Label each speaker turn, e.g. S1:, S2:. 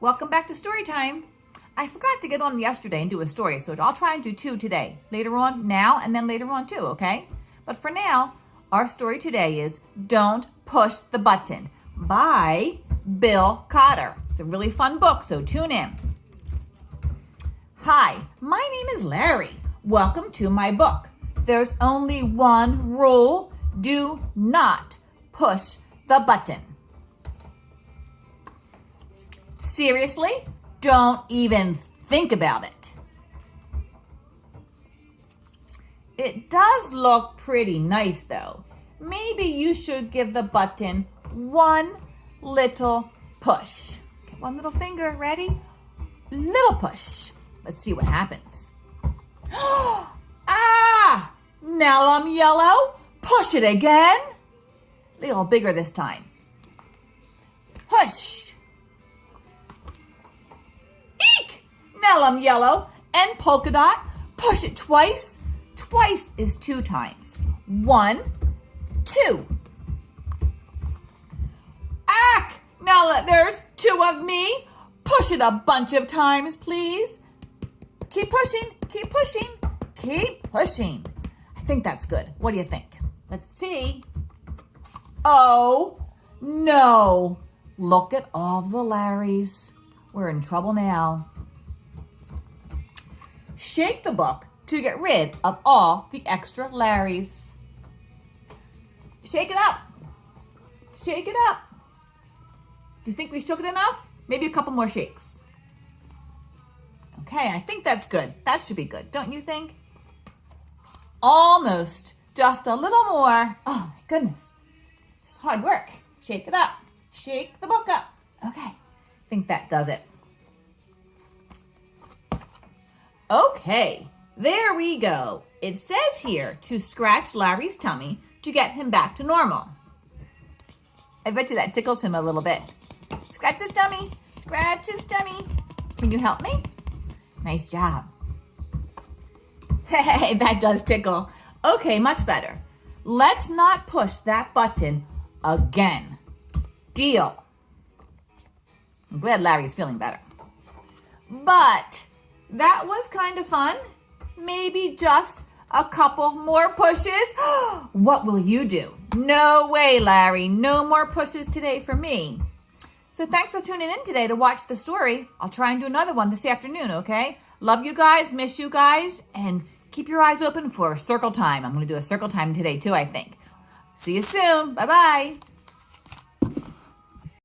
S1: Welcome back to story time. I forgot to get on yesterday and do a story, so I'll try and do 2 today. Later on, now, and then later on too, okay? But for now, our story today is Don't Push the Button by Bill Cotter. It's a really fun book, so tune in. Hi, my name is Larry. Welcome to my book. There's only one rule. Do not push the button. Seriously? Don't even think about it. It does look pretty nice though. Maybe you should give the button one little push. Okay, one little finger, ready? Little push. Let's see what happens. Ah! Now I'm yellow. Push it again. A little bigger this time. Push. Eek! Now I'm yellow and polka dot. Push it twice. Twice is 2 times. 1, 2. Ack! Now there's 2 of me. Push it a bunch of times, please. Keep pushing, keep pushing, keep pushing. I think that's good. What do you think? Let's see. Oh, no. Look at all the Larrys. We're in trouble now. Shake the book to get rid of all the extra Larrys. Shake it up. Shake it up. Do you think we shook it enough? Maybe a couple more shakes. Okay, I think that's good. That should be good, don't you think? Almost. Just a little more. Oh, my goodness. It's hard work. Shake it up. Shake the book up. Okay, I think that does it. Okay, there we go. It says here to scratch Larry's tummy to get him back to normal. I bet you that tickles him a little bit. Scratch his tummy. Scratch his tummy. Can you help me? Nice job. Hey, that does tickle. Okay, much better. Let's not push that button again. Deal. I'm glad Larry's feeling better. But that was kind of fun. Maybe just a couple more pushes. What will you do? No way, Larry. No more pushes today for me. So thanks for tuning in today to watch the story. I'll try and do another one this afternoon, okay? Love you guys, miss you guys, and keep your eyes open for circle time. I'm going to do a circle time today too, I think. See you soon. Bye-bye.